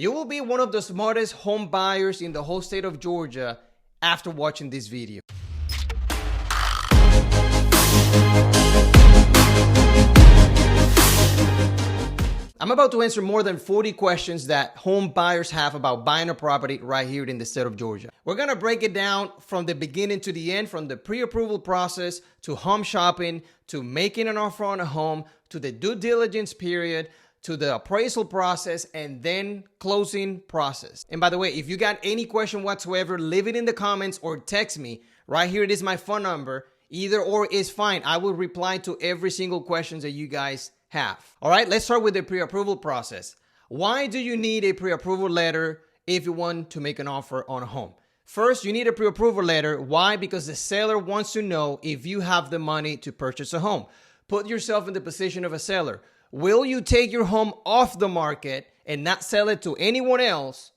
You will be one of the smartest home buyers in the whole state of Georgia after watching this video. I'm about to answer more than 40 questions that home buyers have about buying a property right here in the state of Georgia. We're going to break it down from the beginning to the end, from the pre-approval process to home shopping, to making an offer on a home, to the due diligence period, to the appraisal process, and then closing process. And by the way, if you got any question whatsoever, leave it in the comments or text me. Right here, it is my phone number. Either or is fine. I will reply to every single question that you guys have. All right, let's start with the pre-approval process. Why do you need a pre-approval letter if you want to make an offer on a home? First, you need a pre-approval letter. Why? Because the seller wants to know if you have the money to purchase a home. Put yourself in the position of a seller. Will you take your home off the market and not sell it to anyone else,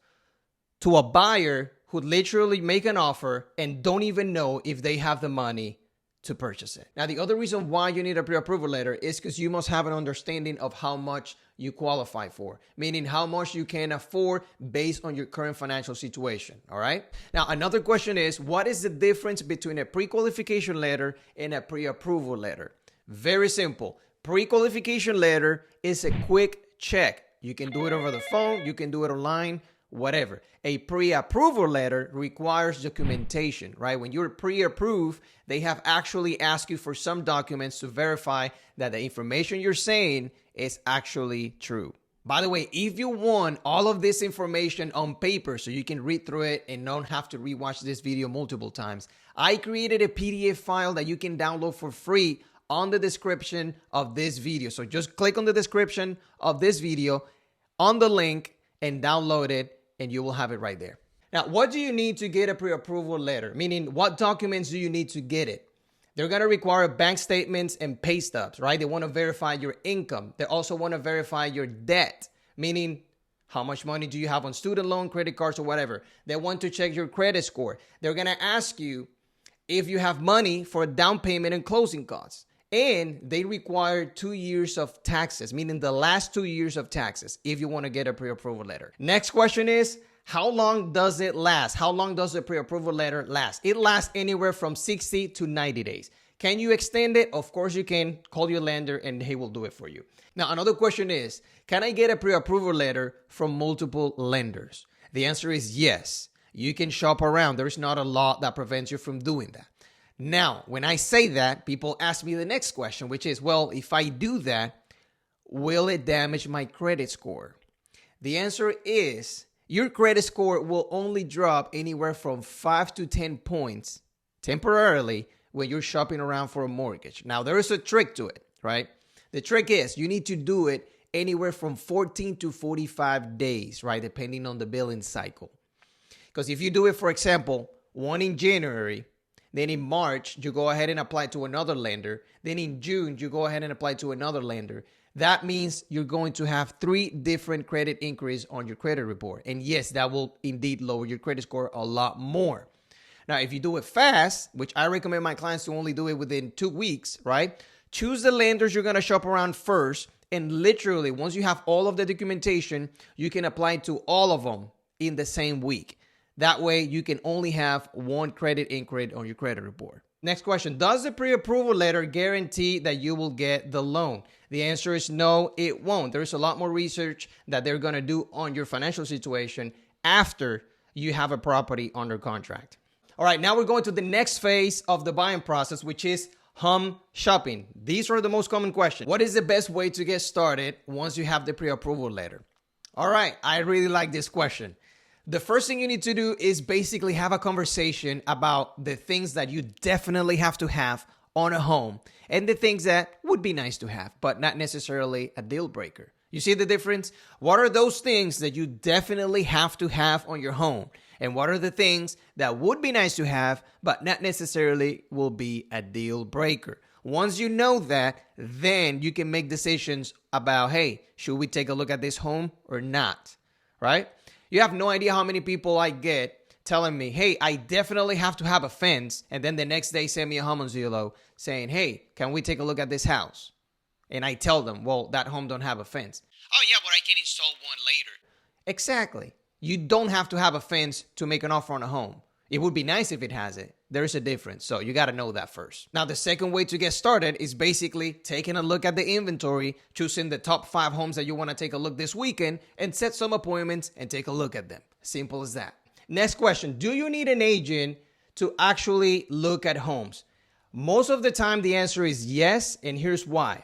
to a buyer who literally make an offer and don't even know if they have the money to purchase it? Now, the other reason why you need a pre-approval letter is because you must have an understanding of how much you qualify for, meaning how much you can afford based on your current financial situation. All right. Now, another question is, what is the difference between a pre-qualification letter and a pre-approval letter? Very simple. Pre-qualification letter is a quick check. You can do it over the phone. You can do it online. Whatever. A pre-approval letter requires documentation, right? When you're pre-approved, they have actually asked you for some documents to verify that the information you're saying is actually true. By the way, if you want all of this information on paper so you can read through it and don't have to rewatch this video multiple times, I created a PDF file that you can download for free on the description of this video. So just click on the description of this video on the link and download it, and you will have it right there. Now, what do you need to get a pre-approval letter? Meaning, what documents do you need to get it? They're going to require bank statements and pay stubs, right? They want to verify your income. They also want to verify your debt, meaning how much money do you have on student loan, credit cards, or whatever. They want to check your credit score. They're going to ask you if you have money for a down payment and closing costs. And they require 2 years of taxes, meaning the last 2 years of taxes, if you want to get a pre-approval letter. Next question is, how long does it last? How long does a pre-approval letter last? It lasts anywhere from 60 to 90 days. Can you extend it? Of course you can. Call your lender and he will do it for you. Now, another question is, can I get a pre-approval letter from multiple lenders? The answer is yes. You can shop around. There's not a law that prevents you from doing that. Now, when I say that, people ask me the next question, which is, well, if I do that, will it damage my credit score? The answer is your credit score will only drop anywhere from 5 to 10 points temporarily when you're shopping around for a mortgage. Now, there is a trick to it, right? The trick is you need to do it anywhere from 14 to 45 days, right? Depending on the billing cycle. Because if you do it, for example, one in January, then in March, you go ahead and apply to another lender. Then in June, you go ahead and apply to another lender. That means you're going to have 3 different credit inquiries on your credit report. And yes, that will indeed lower your credit score a lot more. Now, if you do it fast, which I recommend my clients to only do it within 2 weeks, right? Choose the lenders you're going to shop around first. And literally, once you have all of the documentation, you can apply to all of them in the same week. That way, you can only have 1 credit inquiry on your credit report. Next question. Does the pre-approval letter guarantee that you will get the loan? The answer is no, it won't. There's a lot more research that they're going to do on your financial situation after you have a property under contract. All right, now we're going to the next phase of the buying process, which is home shopping. These are the most common questions. What is the best way to get started once you have the pre-approval letter? All right, I really like this question. The first thing you need to do is basically have a conversation about the things that you definitely have to have on a home and the things that would be nice to have, but not necessarily a deal breaker. You see the difference? What are those things that you definitely have to have on your home? And what are the things that would be nice to have, but not necessarily will be a deal breaker? Once you know that, then you can make decisions about, hey, should we take a look at this home or not, right? You have no idea how many people I get telling me, hey, I definitely have to have a fence. And then the next day send me a home on Zillow saying, hey, can we take a look at this house? And I tell them, well, that home don't have a fence. Oh, yeah, but I can install one later. Exactly. You don't have to have a fence to make an offer on a home. It would be nice if it has it. There is a difference. So you got to know that first. Now, the second way to get started is basically taking a look at the inventory, choosing the top 5 homes that you want to take a look this weekend, and set some appointments and take a look at them. Simple as that. Next question. Do you need an agent to actually look at homes? Most of the time, the answer is yes. And here's why.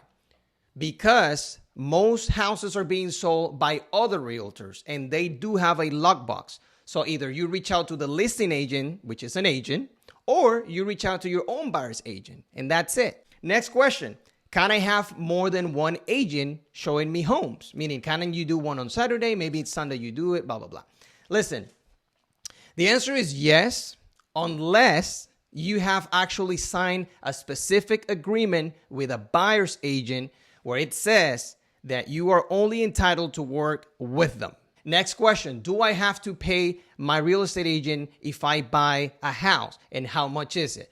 Because most houses are being sold by other realtors and they do have a lockbox. So either you reach out to the listing agent, which is an agent, or you reach out to your own buyer's agent, and that's it. Next question. Can I have more than one agent showing me homes? Meaning, can you do one on Saturday? Maybe it's Sunday you do it, blah, blah, blah. Listen, the answer is yes, unless you have actually signed a specific agreement with a buyer's agent where it says that you are only entitled to work with them. Next question. Do I have to pay my real estate agent if I buy a house? And how much is it?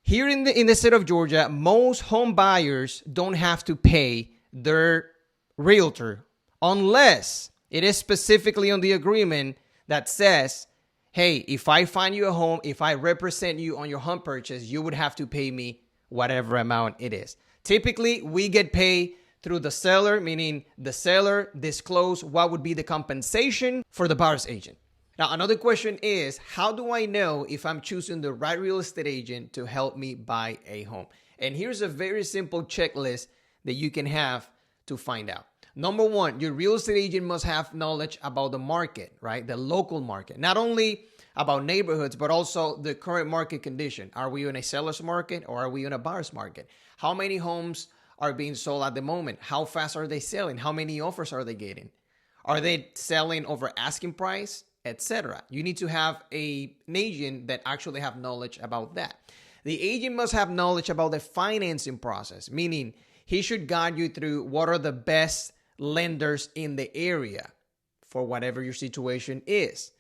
Here in the state of Georgia, most home buyers don't have to pay their realtor unless it is specifically on the agreement that says, hey, if I find you a home, if I represent you on your home purchase, you would have to pay me whatever amount it is. Typically, we get paid through the seller, meaning the seller disclose what would be the compensation for the buyer's agent. Now, another question is, how do I know if I'm choosing the right real estate agent to help me buy a home? And here's a very simple checklist that you can have to find out. Number one, your real estate agent must have knowledge about the market, right? The local market, not only about neighborhoods, but also the current market condition. Are we in a seller's market or are we in a buyer's market? How many homes are being sold at the moment? How fast are they selling? How many offers are they getting? Are they selling over asking price, etc.? You need to have an agent that actually have knowledge about that. The agent must have knowledge about the financing process, meaning he should guide you through what are the best lenders in the area for whatever your situation is.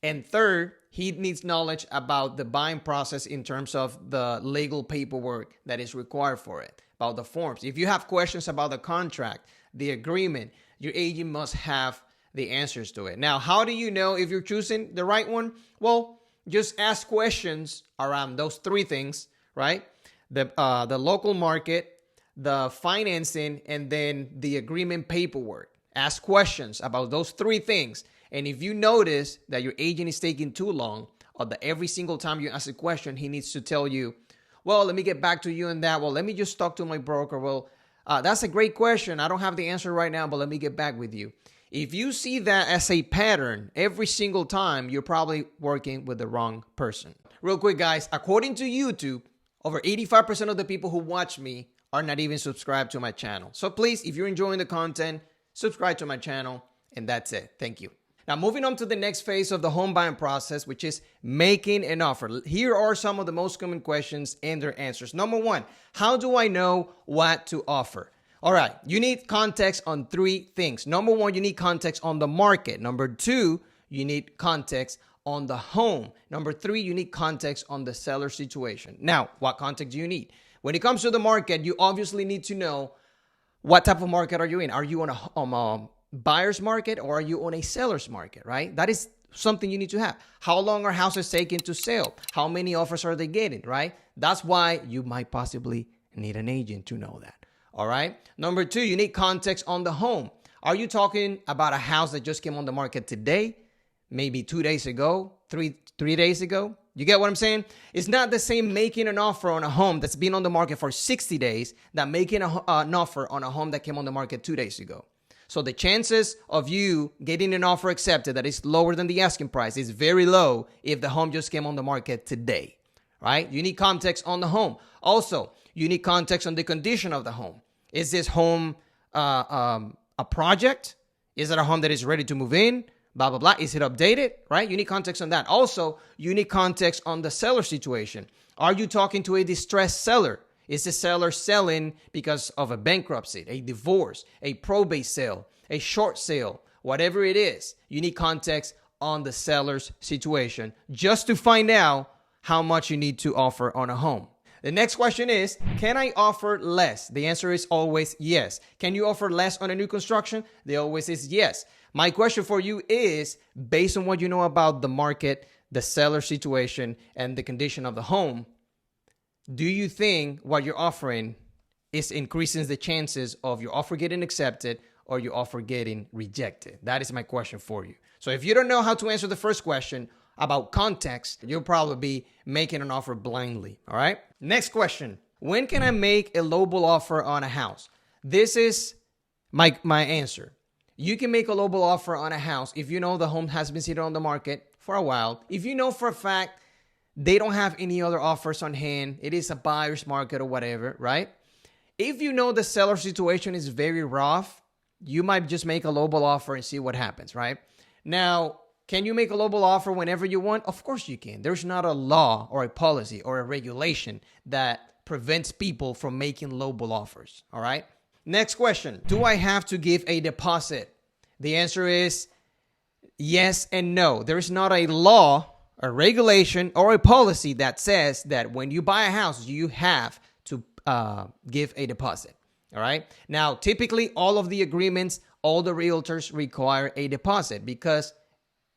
And third, he needs knowledge about the buying process in terms of the legal paperwork that is required for it, about the forms. If you have questions about the contract, the agreement, your agent must have the answers to it. Now, how do you know if you're choosing the right one? Well, just ask questions around those 3 things, right? The local market, the financing, and then the agreement paperwork. Ask questions about those 3 things. And if you notice that your agent is taking too long, or that every single time you ask a question, he needs to tell you, well, let me get back to you on that. Well, let me just talk to my broker. Well, that's a great question. I don't have the answer right now, but let me get back with you. If you see that as a pattern every single time, you're probably working with the wrong person. Real quick, guys, according to YouTube, over 85% of the people who watch me are not even subscribed to my channel. So please, if you're enjoying the content, subscribe to my channel, and that's it. Thank you. Now, moving on to the next phase of the home buying process, which is making an offer. Here are some of the most common questions and their answers. Number one, how do I know what to offer? All right, you need context on 3 things. Number one, you need context on the market. Number 2, you need context on the home. Number 3, you need context on the seller situation. Now, what context do you need? When it comes to the market, you obviously need to know what type of market are you in. Are you on a buyer's market or are you on a seller's market, right? That is something you need to have. How long are houses taking to sell? How many offers are they getting, right? That's why you might possibly need an agent to know that, all right? Number 2, you need context on the home. Are you talking about a house that just came on the market today, maybe 2 days ago, three days ago? You get what I'm saying? It's not the same making an offer on a home that's been on the market for 60 days than making an offer on a home that came on the market 2 days ago. So the chances of you getting an offer accepted that is lower than the asking price is very low if the home just came on the market today, right? You need context on the home. Also, you need context on the condition of the home. Is this home a project? Is it a home that is ready to move in? Blah, blah, blah. Is it updated, right? You need context on that. Also, you need context on the seller situation. Are you talking to a distressed seller? Is the seller selling because of a bankruptcy, a divorce, a probate sale, a short sale, whatever it is? You need context on the seller's situation just to find out how much you need to offer on a home. The next question is, can I offer less? The answer is always yes. Can you offer less on a new construction? The always is yes. My question for you is, based on what you know about the market, the seller situation, and the condition of the home, do you think what you're offering is increasing the chances of your offer getting accepted or your offer getting rejected? That is my question for you. So if you don't know how to answer the first question about context, you'll probably be making an offer blindly. All right. Next question. When can I make a lowball offer on a house? This is my answer. You can make a lowball offer on a house if you know the home has been sitting on the market for a while. If you know for a fact they don't have any other offers on hand, it is a buyer's market or whatever, right? If you know the seller situation is very rough, you might just make a lowball offer and see what happens, right? Now, can you make a lowball offer whenever you want? Of course you can. There's not a law or a policy or a regulation that prevents people from making lowball offers, all right? Next question. Do I have to give a deposit? The answer is yes and no. There is not a law, a regulation, or a policy that says that when you buy a house, you have to give a deposit. All right. Now, typically, all of the agreements, all the realtors require a deposit because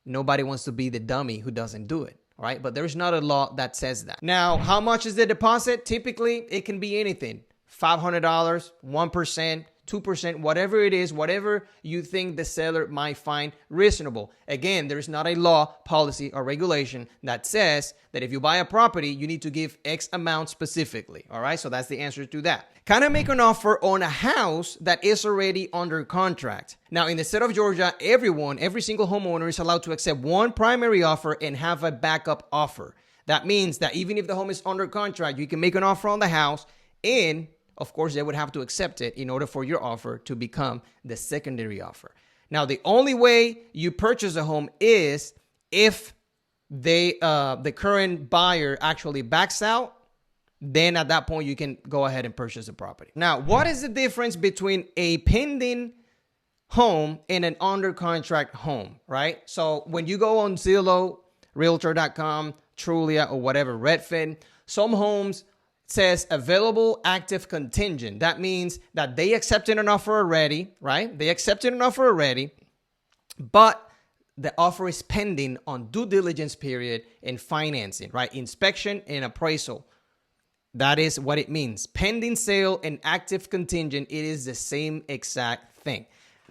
nobody wants to be the dummy who doesn't do it. All right. But there's not a law that says that. Now, how much is the deposit? Typically, it can be anything. $500, 1%, 2%, whatever it is, whatever you think the seller might find reasonable. Again, there is not a law, policy, or regulation that says that if you buy a property, you need to give X amount specifically. All right, so that's the answer to that. Can I make an offer on a house that is already under contract? Now, in the state of Georgia, every single homeowner is allowed to accept one primary offer and have a backup offer. That means that even if the home is under contract, you can make an offer on the house, and of course, they would have to accept it in order for your offer to become the secondary offer. Now, the only way you purchase a home is if the current buyer actually backs out. Then at that point, you can go ahead and purchase the property. Now, what is the difference between a pending home and an under contract home, right? So when you go on Zillow, Realtor.com, Trulia, or whatever, Redfin, some homes says available active contingent. That means that they accepted an offer already, right? They accepted an offer already, but the offer is pending on due diligence period and financing, right? Inspection and appraisal. That is what it means. Pending sale and active contingent, it is the same exact thing.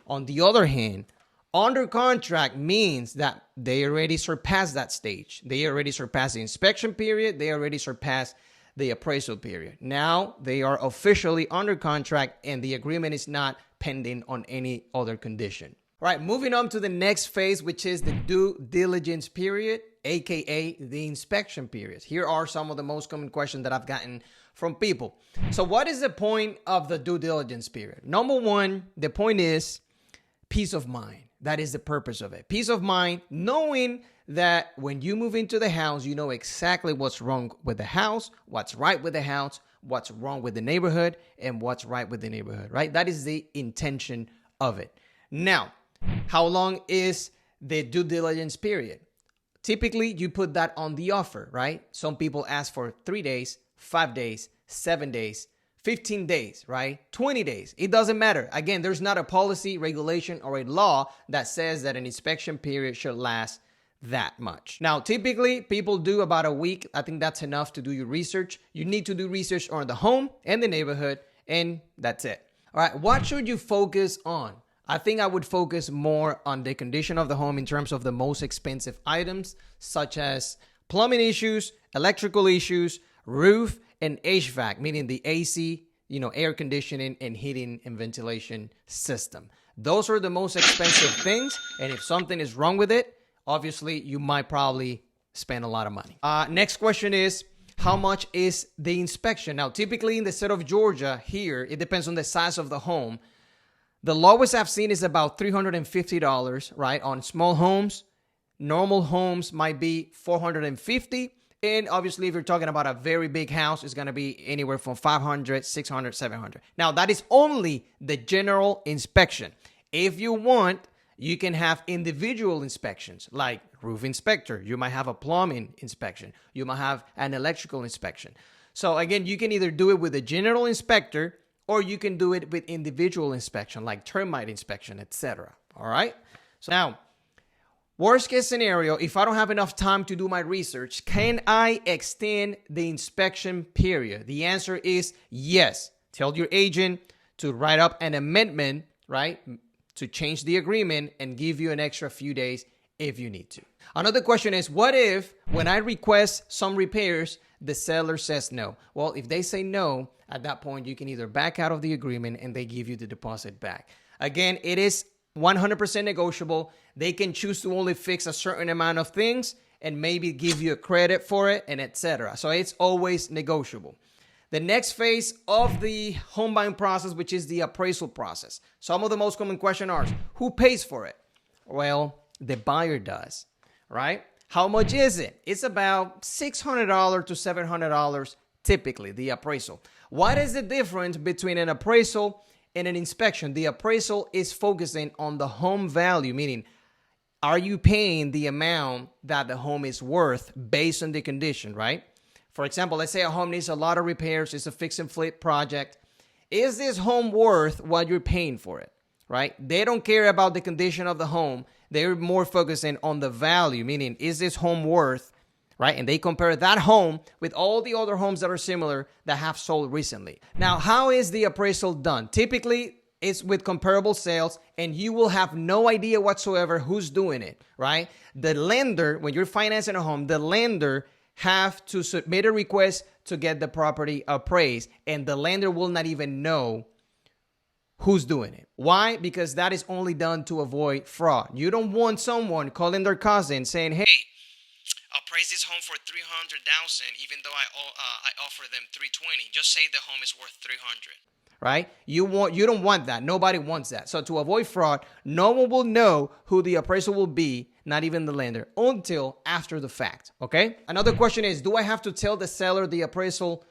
On the other hand, under contract means that they already surpassed that stage. They already surpassed the inspection period. They already surpassed the appraisal period. Now they are officially under contract and the agreement is not pending on any other condition. All right, moving on to the next phase, which is the due diligence period, aka the inspection period. Here are some of the most common questions that I've gotten from people. So what is the point of the due diligence period? Number one, the point is peace of mind. That is the purpose of it. Peace of mind, knowing that when you move into the house, you know exactly what's wrong with the house, what's right with the house, what's wrong with the neighborhood, and what's right with the neighborhood, right? That is the intention of it. Now, how long is the due diligence period? Typically, you put that on the offer, right? Some people ask for 3 days, 5 days, 7 days, 15 days, right? 20 days. It doesn't matter. Again, there's not a policy, regulation, or a law that says that an inspection period should last that much. Now, typically, people do about a week. I think that's enough to do your research. You need to do research on the home and the neighborhood, and that's it. All right, what should you focus on? I think I would focus more on the condition of the home in terms of the most expensive items, such as plumbing issues, electrical issues, roof, and HVAC, meaning the AC, air conditioning and heating and ventilation system. Those are the most expensive things. And if something is wrong with it, obviously you might probably spend a lot of money. Next question is, how much is the inspection? Now, typically in the state of Georgia here, it depends on the size of the home. The lowest I've seen is about $350, right? On small homes. Normal homes might be $450. And obviously, if you're talking about a very big house, it's going to be anywhere from $500, $600, $700. Now, that is only the general inspection. If you want, you can have individual inspections like roof inspector. You might have a plumbing inspection. You might have an electrical inspection. So again, you can either do it with a general inspector or you can do it with individual inspection like termite inspection, etc. All right. So now, worst case scenario, if I don't have enough time to do my research, can I extend the inspection period? The answer is yes. Tell your agent to write up an amendment, right, to change the agreement and give you an extra few days if you need to. Another question is, what if when I request some repairs, the seller says no? Well, if they say no, at that point, you can either back out of the agreement and they give you the deposit back. Again, it is 100% negotiable. They can choose to only fix a certain amount of things and maybe give you a credit for it and etc. So it's always negotiable. The next phase of the home buying process, which is the appraisal process. Some of the most common questions are, who pays for it? Well, the buyer does, right? How much is it? It's about $600 to $700 typically, the appraisal. What is the difference between an appraisal and an inspection? The appraisal is focusing on the home value, meaning, are you paying the amount that the home is worth based on the condition, right? For example, let's say a home needs a lot of repairs. It's a fix and flip project. Is this home worth what you're paying for it, right? They don't care about the condition of the home. They're more focusing on the value, meaning, is this home worth, right? And they compare that home with all the other homes that are similar that have sold recently. Now, how is the appraisal done? Typically, it's with comparable sales, and you will have no idea whatsoever who's doing it, right? The lender, when you're financing a home, the lender have to submit a request to get the property appraised, and the lender will not even know who's doing it. Why? Because that is only done to avoid fraud. You don't want someone calling their cousin saying, hey, appraise this home for $300,000 even though I offer them $320. Just say the home is worth $300. Right? You don't want that. Nobody wants that. So to avoid fraud, no one will know who the appraisal will be, not even the lender, until after the fact. Okay? Another question is, do I have to tell the seller the appraisal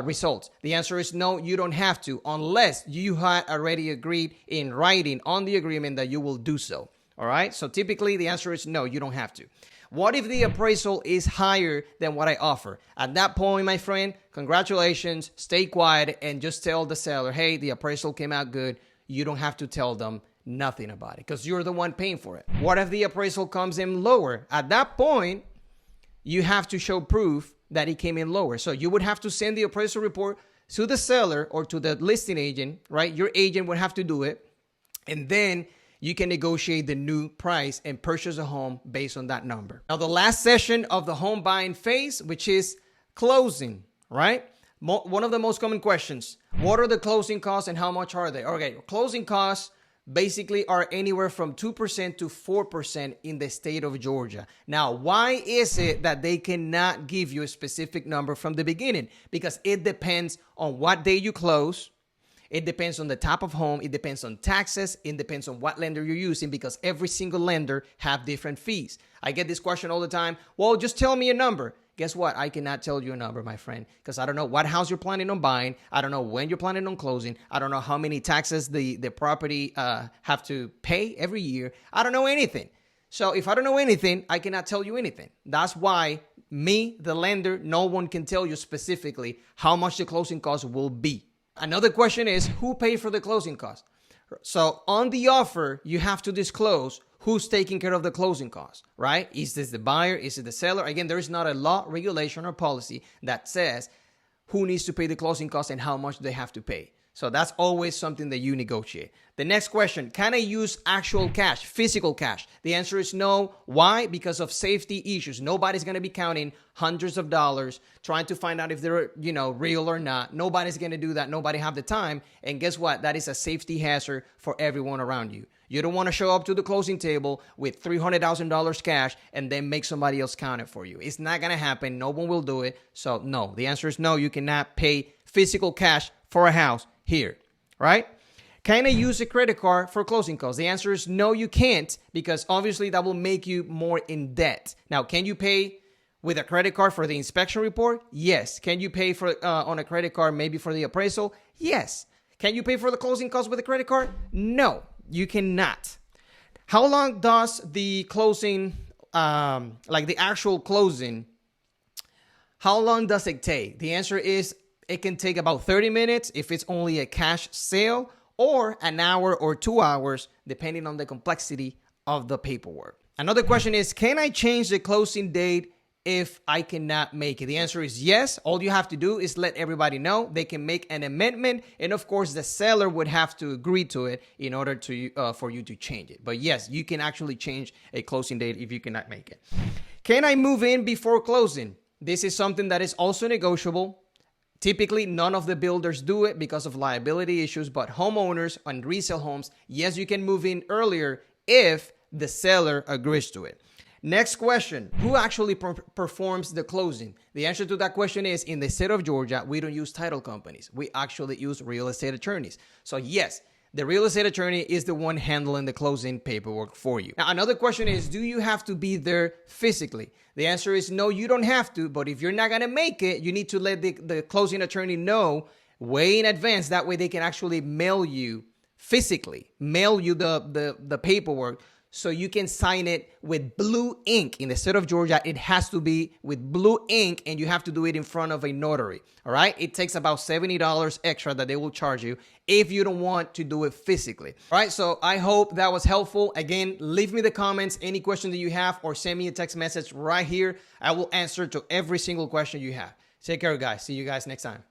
results? The answer is no, you don't have to, unless you had already agreed in writing on the agreement that you will do so. All right? So typically the answer is no, you don't have to. What if the appraisal is higher than what I offer? At that point, my friend, congratulations, stay quiet and just tell the seller, hey, the appraisal came out good. You don't have to tell them nothing about it because you're the one paying for it. What if the appraisal comes in lower? At that point, you have to show proof that it came in lower. So you would have to send the appraisal report to the seller or to the listing agent, right? Your agent would have to do it. And then you can negotiate the new price and purchase a home based on that number. Now, the last session of the home buying phase, which is closing, right? One of the most common questions, what are the closing costs and how much are they? Okay, closing costs basically are anywhere from 2% to 4% in the state of Georgia. Now, why is it that they cannot give you a specific number from the beginning? Because it depends on what day you close. It depends on the type of home. It depends on taxes. It depends on what lender you're using because every single lender have different fees. I get this question all the time. Well, just tell me a number. Guess what? I cannot tell you a number, my friend, because I don't know what house you're planning on buying. I don't know when you're planning on closing. I don't know how many taxes the property have to pay every year. I don't know anything. So if I don't know anything, I cannot tell you anything. That's why me, the lender, no one can tell you specifically how much the closing costs will be. Another question is, who paid for the closing costs? So on the offer, you have to disclose who's taking care of the closing costs, right? Is this the buyer? Is it the seller? Again, there is not a law, regulation, or policy that says who needs to pay the closing costs and how much they have to pay. So that's always something that you negotiate. The next question, can I use actual cash, physical cash? The answer is no. Why? Because of safety issues. Nobody's going to be counting hundreds of dollars trying to find out if they're, real or not. Nobody's going to do that. Nobody have the time. And guess what? That is a safety hazard for everyone around you. You don't want to show up to the closing table with $300,000 cash and then make somebody else count it for you. It's not going to happen. No one will do it. So no, the answer is no. You cannot pay physical cash for a house here, right? Can I use a credit card for closing costs? The answer is no, you can't, because obviously that will make you more in debt. Now, can you pay with a credit card for the inspection report? Yes. Can you pay for on a credit card maybe for the appraisal? Yes. Can you pay for the closing costs with a credit card? No, you cannot. How long does the closing, like the actual closing, how long does it take? The answer is it can take about 30 minutes if it's only a cash sale, or an hour or 2 hours, depending on the complexity of the paperwork. Another question is, can I change the closing date if I cannot make it? The answer is yes. All you have to do is let everybody know. They can make an amendment, and of course the seller would have to agree to it in order to for you to change it. But yes, you can actually change a closing date if you cannot make it. Can I move in before closing? This is something that is also negotiable. Typically, none of the builders do it because of liability issues, but homeowners on resale homes, yes, you can move in earlier if the seller agrees to it. Next question, who actually performs the closing? The answer to that question is, in the state of Georgia, we don't use title companies. We actually use real estate attorneys. So yes, the real estate attorney is the one handling the closing paperwork for you. Now, another question is, do you have to be there physically? The answer is no, you don't have to, but if you're not going to make it, you need to let the closing attorney know way in advance. That way they can actually mail you physically, mail you the paperwork, so you can sign it with blue ink. In the state of Georgia, it has to be with blue ink, and you have to do it in front of a notary. All right? It takes about $70 extra that they will charge you if you don't want to do it physically. All right? So I hope that was helpful. Again, leave me the comments, any question that you have, or send me a text message right here. I will answer to every single question you have. Take care, guys. See you guys next time.